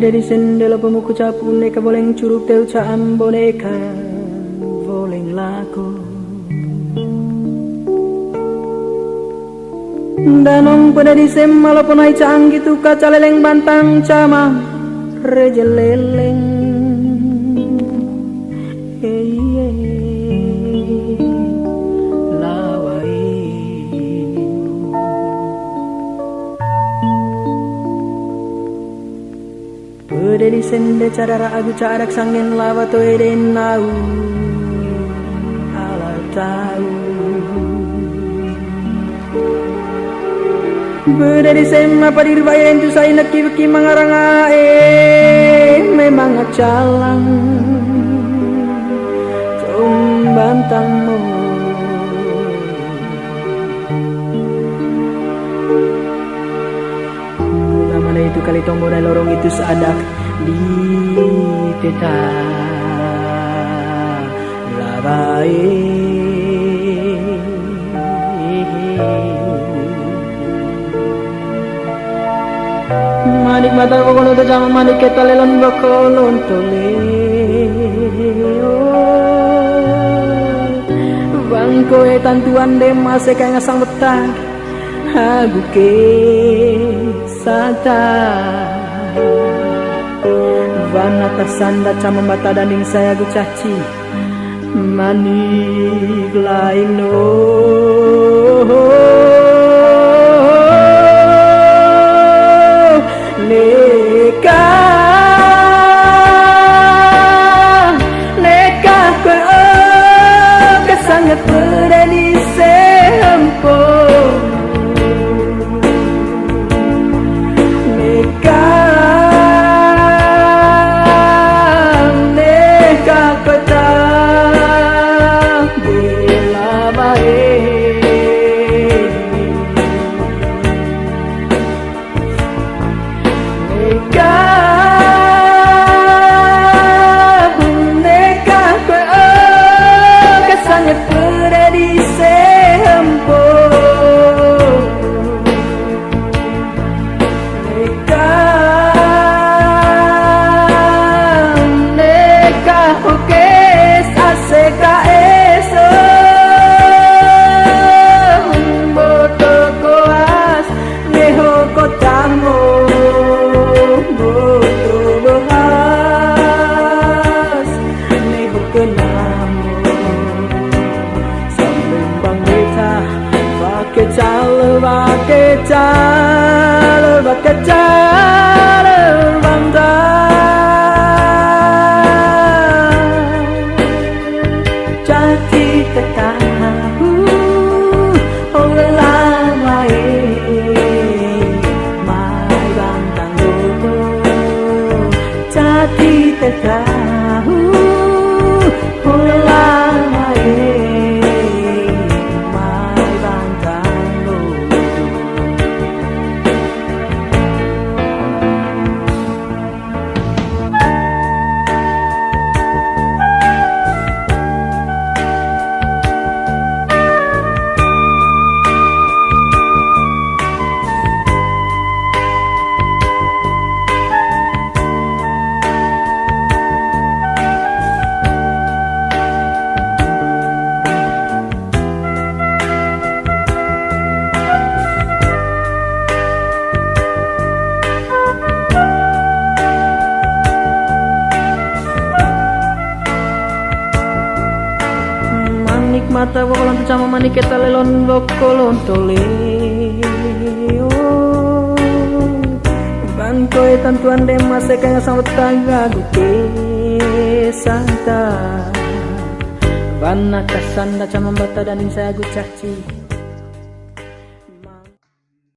Dari sendela pemuku capu neka boleh curug teu caam boneka boleh laku danong pada di sem malapun ai cang gitu kaca leleng bantang cama rejeleleng Dari sende cara agu carak sangin lava to eden nau ala tahu Dari sem apa dirbayen tu saya nak kiki mangarang memang acalang bantangmu mana itu kali tombo dan lorong itu sadak di peta labai manik mata kokono to jama manik kita lelon bokolon tole bangko tantuan demas kaya ngasang betah hagu ke sata Vana tersanda cama mata danding saya gu caci manik lain no neka ko kesangat berani sempo Kecal bangda jati tetahu orang lain mai bantang dodo jati tetahu orang lain mai bantang dodo mata bokolon cama manik kita lelon bokolon tole bangko tantuan demas kaya sambut tangga guke santa Vana kasanda cama bata dan saya gu caci